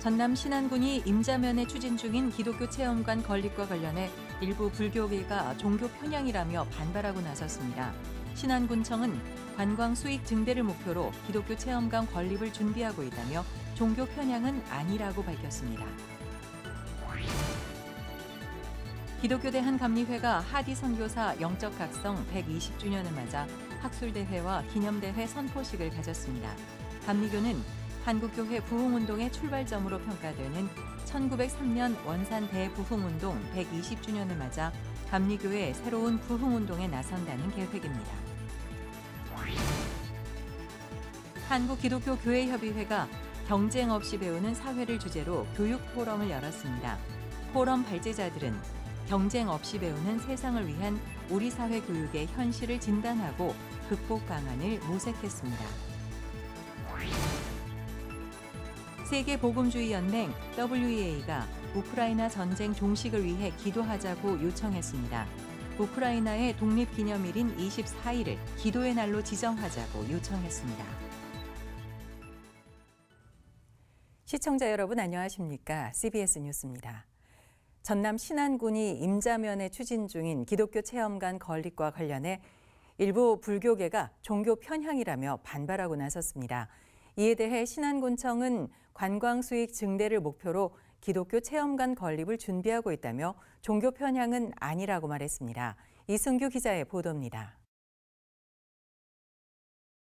전남 신안군이 임자면에 추진 중인 기독교 체험관 건립과 관련해 일부 불교계가 종교 편향이라며 반발하고 나섰습니다. 신안군청은 관광 수익 증대를 목표로 기독교 체험관 건립을 준비하고 있다며 종교 편향은 아니라고 밝혔습니다. 기독교대 한감리회가 하디 선교사 영적 각성 120주년을 맞아 학술대회와 기념대회 선포식을 가졌습니다. 감리교는 한국교회 부흥운동의 출발점으로 평가되는 1903년 원산 대부흥운동 120주년을 맞아 감리교의 새로운 부흥운동에 나선다는 계획입니다. 한국기독교교회협의회가 경쟁 없이 배우는 사회를 주제로 교육 포럼을 열었습니다. 포럼 발제자들은 경쟁 없이 배우는 세상을 위한 우리 사회 교육의 현실을 진단하고 극복 방안을 모색했습니다. 세계복음주의연맹 WEA가 우크라이나 전쟁 종식을 위해 기도하자고 요청했습니다. 우크라이나의 독립기념일인 24일을 기도의 날로 지정하자고 요청했습니다. 시청자 여러분 안녕하십니까? CBS 뉴스입니다. 전남 신안군이 임자면에 추진 중인 기독교 체험관 건립과 관련해 일부 불교계가 종교 편향이라며 반발하고 나섰습니다. 이에 대해 신안군청은 관광 수익 증대를 목표로 기독교 체험관 건립을 준비하고 있다며 종교 편향은 아니라고 말했습니다. 이승규 기자의 보도입니다.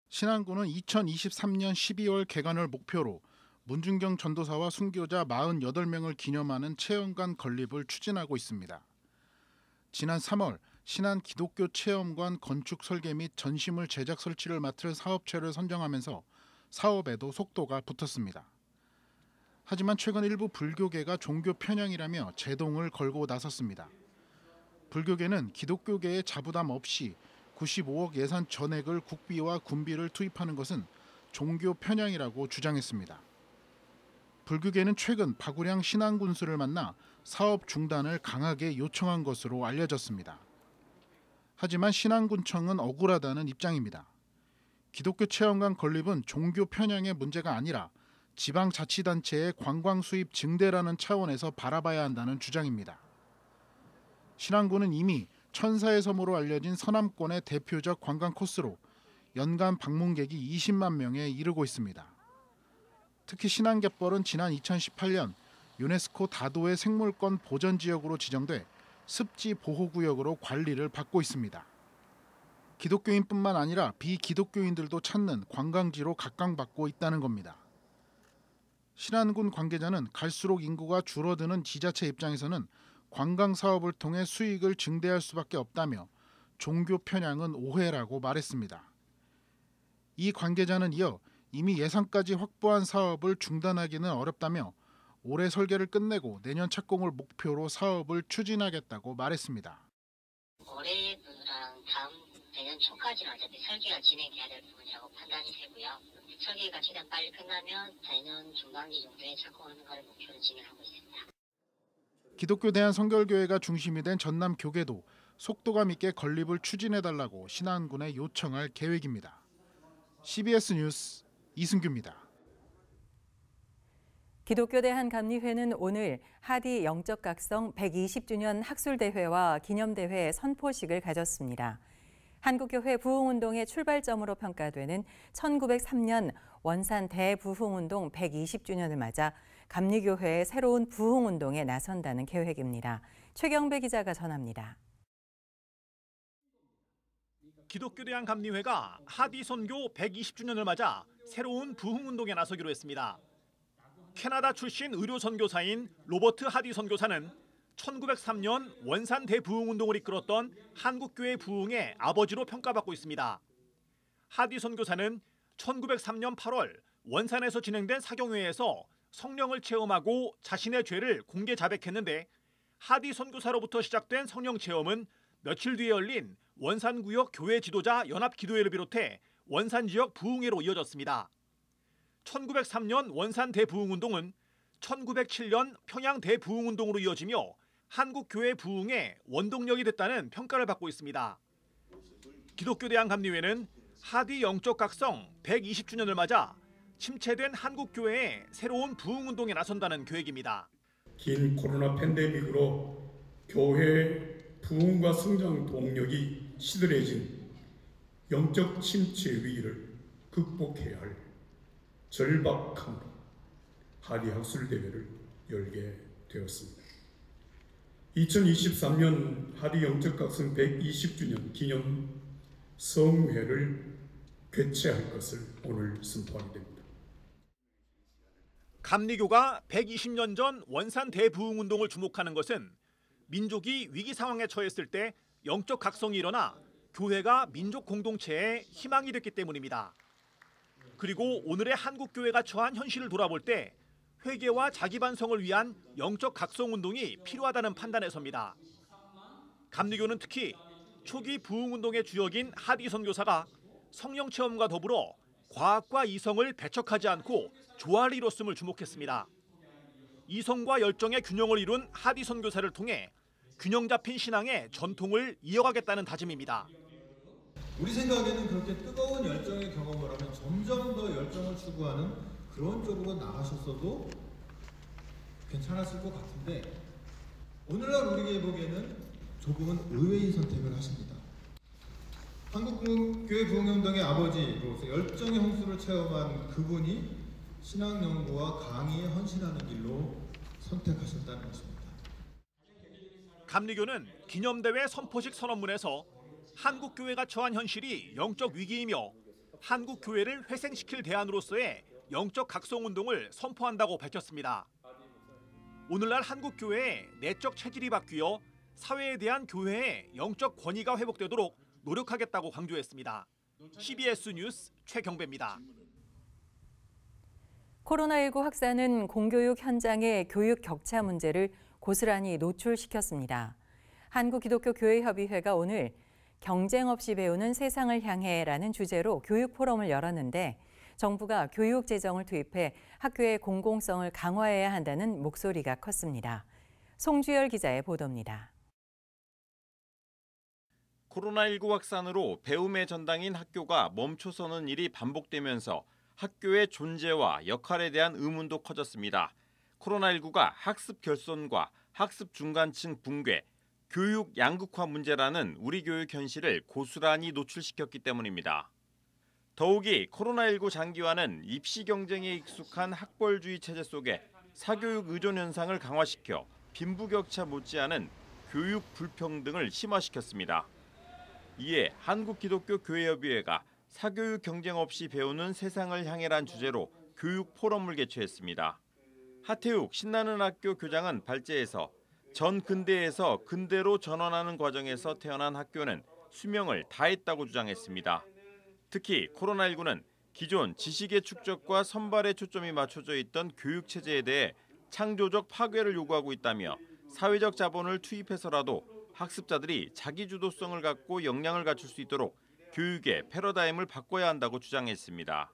신안군은 2023년 12월 개관을 목표로 문준경 전도사와 순교자 48명을 기념하는 체험관 건립을 추진하고 있습니다. 지난 3월 신안 기독교 체험관 건축 설계 및 전시물 제작 설치를 맡을 사업체를 선정하면서 사업에도 속도가 붙었습니다. 하지만 최근 일부 불교계가 종교 편향이라며 제동을 걸고 나섰습니다. 불교계는 기독교계의 자부담 없이 95억 예산 전액을 국비와 군비를 투입하는 것은 종교 편향이라고 주장했습니다. 불교계는 최근 박우량 신안군수를 만나 사업 중단을 강하게 요청한 것으로 알려졌습니다. 하지만 신안군청은 억울하다는 입장입니다. 기독교 체험관 건립은 종교 편향의 문제가 아니라 지방자치단체의 관광 수입 증대라는 차원에서 바라봐야 한다는 주장입니다. 신안군은 이미 천사의 섬으로 알려진 서남권의 대표적 관광 코스로 연간 방문객이 20만 명에 이르고 있습니다. 특히 신안갯벌은 지난 2018년 유네스코 다도의 생물권 보전지역으로 지정돼 습지 보호구역으로 관리를 받고 있습니다. 기독교인뿐만 아니라 비기독교인들도 찾는 관광지로 각광받고 있다는 겁니다. 신안군 관계자는 갈수록 인구가 줄어드는 지자체 입장에서는 관광 사업을 통해 수익을 증대할 수밖에 없다며 종교 편향은 오해라고 말했습니다. 이 관계자는 이어 이미 예산까지 확보한 사업을 중단하기는 어렵다며 올해 설계를 끝내고 내년 착공을 목표로 사업을 추진하겠다고 말했습니다. 올해랑 다음 내년 초까지는 어차피 설계가 진행돼야 될 부분이라고 판단이 되고요. 설계가 최대한 빨리 끝나면 내년 중반기 정도에 착공하는 것을 목표로 진행하고 있습니다. 기독교 대한성결교회가 중심이 된 전남 교계도 속도감 있게 건립을 추진해달라고 신안군에 요청할 계획입니다. CBS 뉴스 이승규입니다. 기독교대 한감리회는 오늘 하디 영적 각성 120주년 학술대회와 기념대회 선포식을 가졌습니다. 한국교회 부흥운동의 출발점으로 평가되는 1903년 원산 대부흥운동 120주년을 맞아 감리교회의 새로운 부흥운동에 나선다는 계획입니다. 최경배 기자가 전합니다. 기독교대 한감리회가 하디 선교 120주년을 맞아 새로운 부흥운동에 나서기로 했습니다. 캐나다 출신 의료 선교사인 로버트 하디 선교사는 1903년 원산 대부흥운동을 이끌었던 한국교회 부흥의 아버지로 평가받고 있습니다. 하디 선교사는 1903년 8월 원산에서 진행된 사경회에서 성령을 체험하고 자신의 죄를 공개 자백했는데 하디 선교사로부터 시작된 성령 체험은 며칠 뒤에 열린 원산구역 교회 지도자 연합기도회를 비롯해 원산 지역 부흥회로 이어졌습니다. 1903년 원산 대부흥운동은 1907년 평양 대부흥운동으로 이어지며 한국교회 부흥의 원동력이 됐다는 평가를 받고 있습니다. 기독교대 한감리회는 하디 영적 각성 120주년을 맞아 침체된 한국교회의 새로운 부흥운동에 나선다는 계획입니다. 긴 코로나 팬데믹으로 교회 부흥과 성장 동력이 시들해진 영적 침체 위기를 극복해야 할 절박한 하디 학술대회를 열게 되었습니다. 2023년 하디 영적각성 120주년 기념 성회를 개최할 것을 오늘 선포하게 됩니다. 감리교가 120년 전 원산 대부흥운동을 주목하는 것은 민족이 위기 상황에 처했을 때 영적 각성이 일어나 교회가 민족 공동체의 희망이 됐기 때문입니다. 그리고 오늘의 한국교회가 처한 현실을 돌아볼 때 회개와 자기반성을 위한 영적 각성운동이 필요하다는 판단에 섭니다. 감리교는 특히 초기 부흥운동의 주역인 하디 선교사가 성령 체험과 더불어 과학과 이성을 배척하지 않고 조화를 이뤘음을 주목했습니다. 이성과 열정의 균형을 이룬 하디 선교사를 통해 균형 잡힌 신앙의 전통을 이어가겠다는 다짐입니다. 우리 생각에는 그렇게 뜨거운 열정의 경험을 하면 점점 더 열정을 추구하는 그런 쪽으로 나가셨어도 괜찮았을 것 같은데 오늘날 우리에게 보기에는 조금은 의외의 선택을 하십니다. 한국교회 부흥운동의 아버지로서 열정의 홍수를 체험한 그분이 신앙 연구와 강의에 헌신하는 길로 선택하셨다는 것입니다. 감리교는 기념대회 선포식 선언문에서 한국교회가 처한 현실이 영적 위기이며 한국교회를 회생시킬 대안으로서의 영적 각성운동을 선포한다고 밝혔습니다. 오늘날 한국교회의 내적 체질이 바뀌어 사회에 대한 교회의 영적 권위가 회복되도록 노력하겠다고 강조했습니다. CBS 뉴스 최경배입니다. 코로나19 확산은 공교육 현장의 교육 격차 문제를 고스란히 노출시켰습니다. 한국기독교교회협의회가 오늘 경쟁 없이 배우는 세상을 향해라는 주제로 교육 포럼을 열었는데 정부가 교육 재정을 투입해 학교의 공공성을 강화해야 한다는 목소리가 컸습니다. 송주열 기자의 보도입니다. 코로나19 확산으로 배움의 전당인 학교가 멈춰서는 일이 반복되면서 학교의 존재와 역할에 대한 의문도 커졌습니다. 코로나19가 학습 결손과 학습 중간층 붕괴, 교육 양극화 문제라는 우리 교육 현실을 고스란히 노출시켰기 때문입니다. 더욱이 코로나19 장기화는 입시 경쟁에 익숙한 학벌주의 체제 속에 사교육 의존 현상을 강화시켜 빈부격차 못지않은 교육 불평등을 심화시켰습니다. 이에 한국기독교교회협의회가 사교육 경쟁 없이 배우는 세상을 향해란 주제로 교육 포럼을 개최했습니다. 하태욱 신나는 학교 교장은 발제에서 전 근대에서 근대로 전환하는 과정에서 태어난 학교는 수명을 다했다고 주장했습니다. 특히 코로나19는 기존 지식의 축적과 선발에 초점이 맞춰져 있던 교육 체제에 대해 창조적 파괴를 요구하고 있다며 사회적 자본을 투입해서라도 학습자들이 자기주도성을 갖고 역량을 갖출 수 있도록 교육의 패러다임을 바꿔야 한다고 주장했습니다.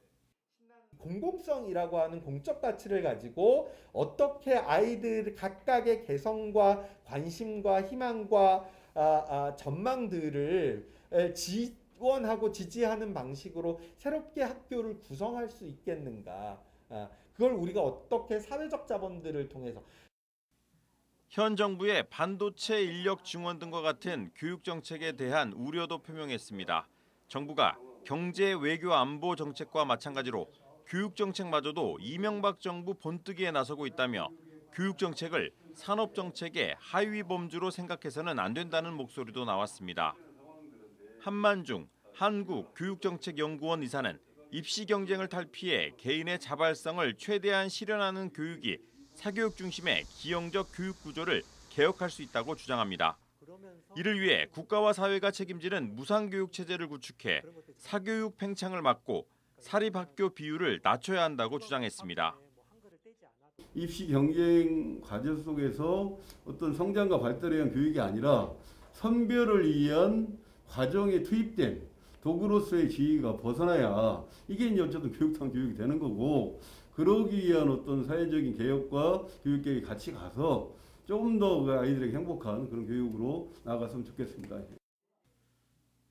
공공성이라고 하는 공적 가치를 가지고 어떻게 아이들 각각의 개성과 관심과 희망과 전망들을 지원하고 지지하는 방식으로 새롭게 학교를 구성할 수 있겠는가. 그걸 우리가 어떻게 사회적 자본들을 통해서 현 정부의 반도체 인력 증원 등과 같은 교육 정책에 대한 우려도 표명했습니다. 정부가 경제, 외교, 안보 정책과 마찬가지로 교육 정책마저도 이명박 정부 본뜨기에 나서고 있다며 교육 정책을 산업 정책의 하위 범주로 생각해서는 안 된다는 목소리도 나왔습니다. 한만중 한국교육정책연구원 이사는 입시 경쟁을 탈피해 개인의 자발성을 최대한 실현하는 교육이 사교육 중심의 기형적 교육 구조를 개혁할 수 있다고 주장합니다. 이를 위해 국가와 사회가 책임지는 무상교육 체제를 구축해 사교육 팽창을 막고 사립학교 비율을 낮춰야 한다고 주장했습니다. 입시 경쟁 과제 속에서 어떤 성장과 발달에 의한 교육이 아니라 선별을 위한 과정에 투입된 도구로서의 지위가 벗어나야 이게 이제 어쨌든 교육상 교육이 되는 거고, 그러기 위한 어떤 사회적인 개혁과 교육계획이 같이 가서 조금 더 아이들에게 행복한 그런 교육으로 나아갔으면 좋겠습니다.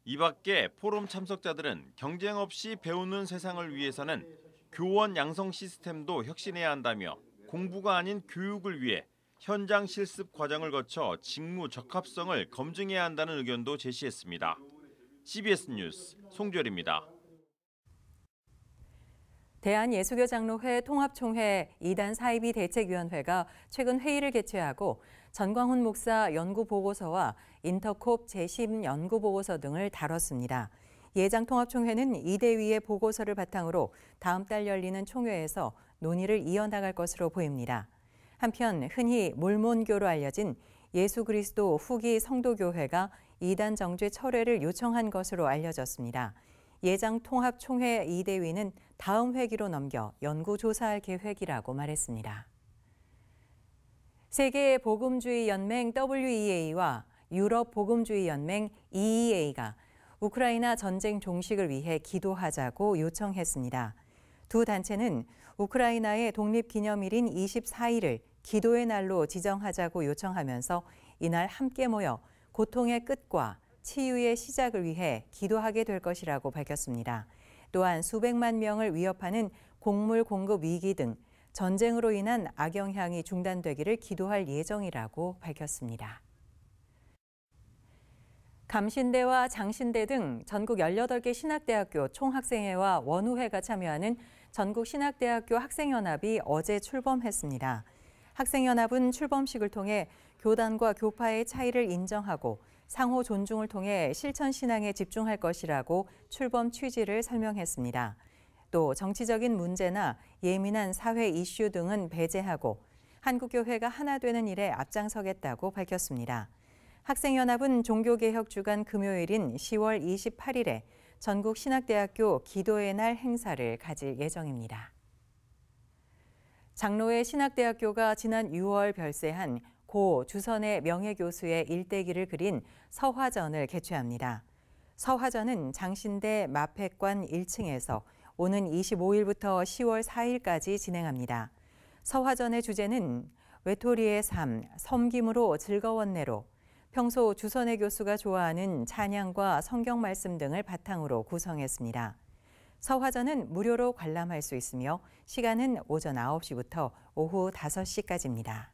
이 밖에 포럼 참석자들은 경쟁 없이 배우는 세상을 위해서는 교원 양성 시스템도 혁신해야 한다며 공부가 아닌 교육을 위해 현장 실습 과정을 거쳐 직무 적합성을 검증해야 한다는 의견도 제시했습니다. CBS 뉴스 송주열입니다. 대한예수교장로회 통합총회 2단 사이비 대책위원회가 최근 회의를 개최하고 전광훈 목사 연구보고서와 인터콥 재심 연구보고서 등을 다뤘습니다. 예장 통합총회는 이 대위의 보고서를 바탕으로 다음 달 열리는 총회에서 논의를 이어나갈 것으로 보입니다. 한편 흔히 몰몬교로 알려진 예수그리스도 후기 성도교회가 2단 정죄 철회를 요청한 것으로 알려졌습니다. 예장 통합총회 이 대위는 다음 회기로 넘겨 연구조사할 계획이라고 말했습니다. 세계 복음주의 연맹 WEA와 유럽 복음주의 연맹 EEA가 우크라이나 전쟁 종식을 위해 기도하자고 요청했습니다. 두 단체는 우크라이나의 독립기념일인 24일을 기도의 날로 지정하자고 요청하면서 이날 함께 모여 고통의 끝과 치유의 시작을 위해 기도하게 될 것이라고 밝혔습니다. 또한 수백만 명을 위협하는 곡물 공급 위기 등 전쟁으로 인한 악영향이 중단되기를 기도할 예정이라고 밝혔습니다. 감신대와 장신대 등 전국 18개 신학대학교 총학생회와 원우회가 참여하는 전국신학대학교 학생연합이 어제 출범했습니다. 학생연합은 출범식을 통해 교단과 교파의 차이를 인정하고 상호 존중을 통해 실천 신앙에 집중할 것이라고 출범 취지를 설명했습니다. 또 정치적인 문제나 예민한 사회 이슈 등은 배제하고 한국교회가 하나 되는 일에 앞장서겠다고 밝혔습니다. 학생연합은 종교개혁 주간 금요일인 10월 28일에 전국 신학대학교 기도의 날 행사를 가질 예정입니다. 장로회 신학대학교가 지난 6월 별세한 고 주선의 명예교수의 일대기를 그린 서화전을 개최합니다. 서화전은 장신대 마패관 1층에서 오는 25일부터 10월 4일까지 진행합니다. 서화전의 주제는 외톨이의 삶, 섬김으로 즐거웠네로 평소 주선의 교수가 좋아하는 찬양과 성경 말씀 등을 바탕으로 구성했습니다. 서화전은 무료로 관람할 수 있으며 시간은 오전 9시부터 오후 5시까지입니다.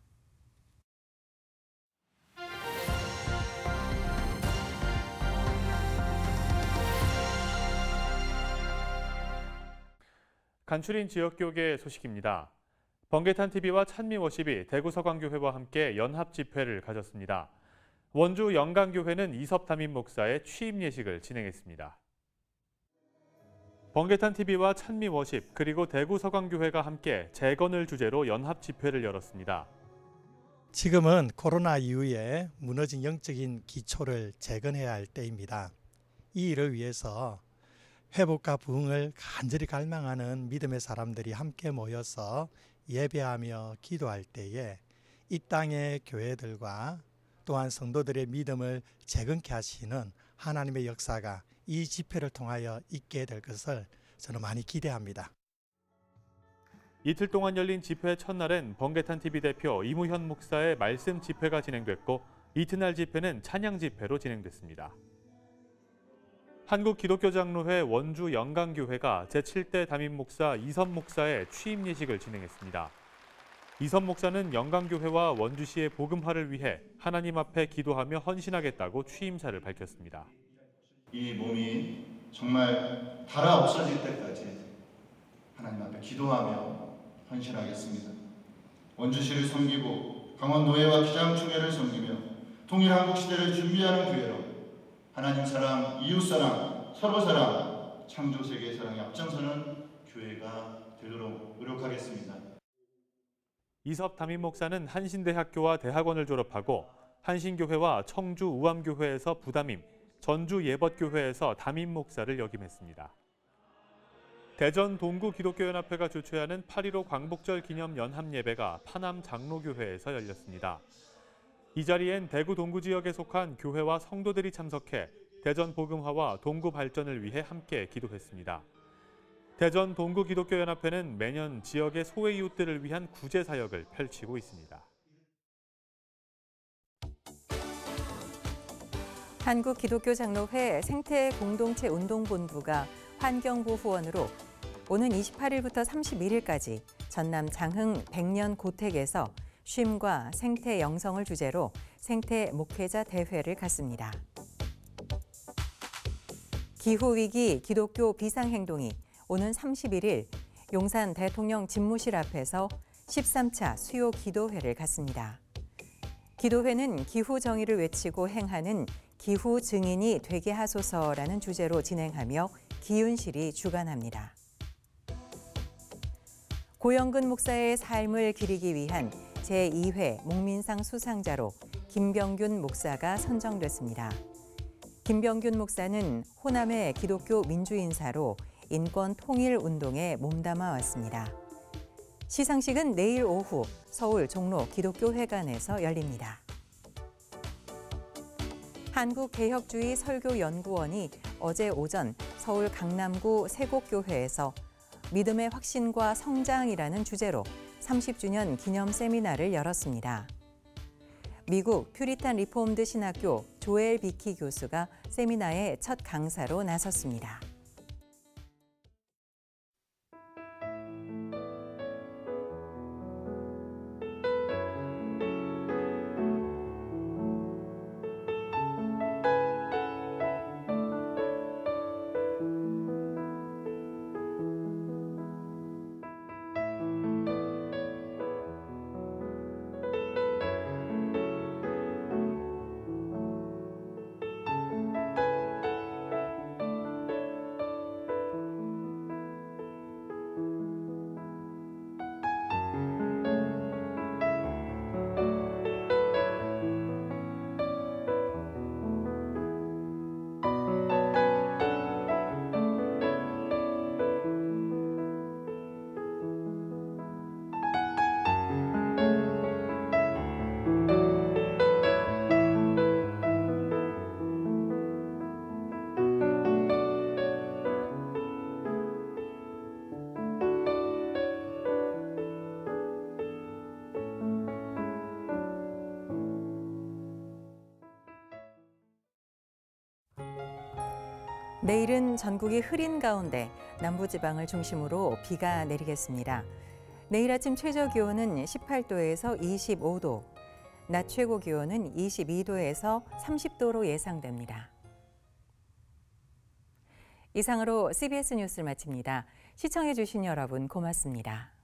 간추린 지역교계 소식입니다. 번개탄TV와 찬미워십이 대구 서강교회와 함께 연합 집회를 가졌습니다. 원주 영강교회는 이섭 담임 목사의 취임 예식을 진행했습니다. 번개탄TV와 찬미워십 그리고 대구 서강교회가 함께 재건을 주제로 연합 집회를 열었습니다. 지금은 코로나 이후에 무너진 영적인 기초를 재건해야 할 때입니다. 이 일을 위해서 회복과 부흥을 간절히 갈망하는 믿음의 사람들이 함께 모여서 예배하며 기도할 때에 이 땅의 교회들과 또한 성도들의 믿음을 재건케 하시는 하나님의 역사가 이 집회를 통하여 있게 될 것을 저는 많이 기대합니다. 이틀 동안 열린 집회 첫날엔 번개탄TV 대표 이무현 목사의 말씀 집회가 진행됐고 이튿날 집회는 찬양 집회로 진행됐습니다. 한국기독교장로회 원주 영강교회가 제7대 담임 목사 이섭 목사의 취임 예식을 진행했습니다. 이섭 목사는 영강교회와 원주시의 복음화를 위해 하나님 앞에 기도하며 헌신하겠다고 취임사를 밝혔습니다. 이 몸이 정말 달아 없어질 때까지 하나님 앞에 기도하며 헌신하겠습니다. 원주시를 섬기고 강원노예와 기장총회를 섬기며 통일 한국 시대를 준비하는 교회로 하나님 사랑, 이웃 사랑, 서로 사랑, 창조 세계 사랑에 앞장서는 교회가 되도록 노력하겠습니다. 이섭 담임 목사는 한신대학교와 대학원을 졸업하고 한신교회와 청주 우암교회에서 부담임, 전주 예벗교회에서 담임 목사를 역임했습니다. 대전 동구기독교연합회가 주최하는 8.15 광복절 기념 연합예배가 파남 장로교회에서 열렸습니다. 이 자리엔 대구 동구 지역에 속한 교회와 성도들이 참석해 대전 복음화와 동구 발전을 위해 함께 기도했습니다. 대전 동구기독교연합회는 매년 지역의 소외 이웃들을 위한 구제 사역을 펼치고 있습니다. 한국기독교장로회 생태공동체운동본부가 환경부 후원으로 오는 28일부터 31일까지 전남 장흥 백년 고택에서 쉼과 생태 영성을 주제로 생태 목회자 대회를 갖습니다. 기후위기 기독교 비상행동이 오는 31일 용산 대통령 집무실 앞에서 13차 수요 기도회를 갖습니다. 기도회는 기후 정의를 외치고 행하는 기후 증인이 되게 하소서라는 주제로 진행하며 기윤실이 주관합니다. 고영근 목사의 삶을 기리기 위한 제2회 목민상 수상자로 김병균 목사가 선정됐습니다. 김병균 목사는 호남의 기독교 민주인사로 인권 통일 운동에 몸담아 왔습니다. 시상식은 내일 오후 서울 종로 기독교회관에서 열립니다. 한국개혁주의 설교연구원이 어제 오전 서울 강남구 세곡교회에서 믿음의 확신과 성장이라는 주제로 30주년 기념 세미나를 열었습니다. 미국 퓨리탄 리폼드 신학교 조엘 비키 교수가 세미나의 첫 강사로 나섰습니다. 내일은 전국이 흐린 가운데 남부지방을 중심으로 비가 내리겠습니다. 내일 아침 최저 기온은 18도에서 25도, 낮 최고 기온은 22도에서 30도로 예상됩니다. 이상으로 CBS 뉴스를 마칩니다. 시청해 주신 여러분 고맙습니다.